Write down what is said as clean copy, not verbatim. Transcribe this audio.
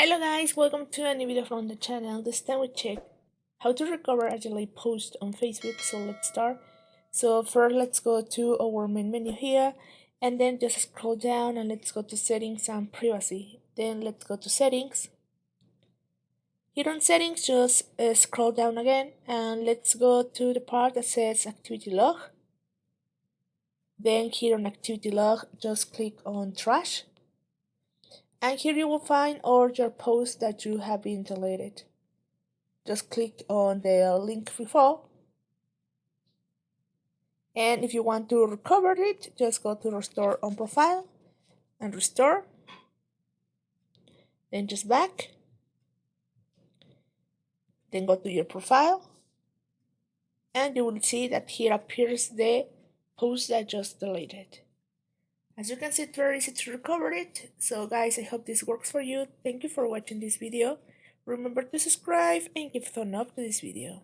Hello guys, welcome to a new video from the channel. This time we check how to recover a delayed post on Facebook. So let's start. So first let's go to our main menu here and then just scroll down and let's go to settings and privacy. Then let's go to settings. Here on settings just scroll down again and let's go to the part that says activity log. Then here on activity log just click on trash. And here you will find all your posts that you have been deleted. Just click on the link before. And if you want to recover it, just go to restore on profile and restore. Then just back. Then go to your profile. And you will see that here appears the post that just deleted. As you can see, it's very easy to recover it. So guys, I hope this works for you. Thank you for watching this video. Remember to subscribe and give a thumbs up to this video.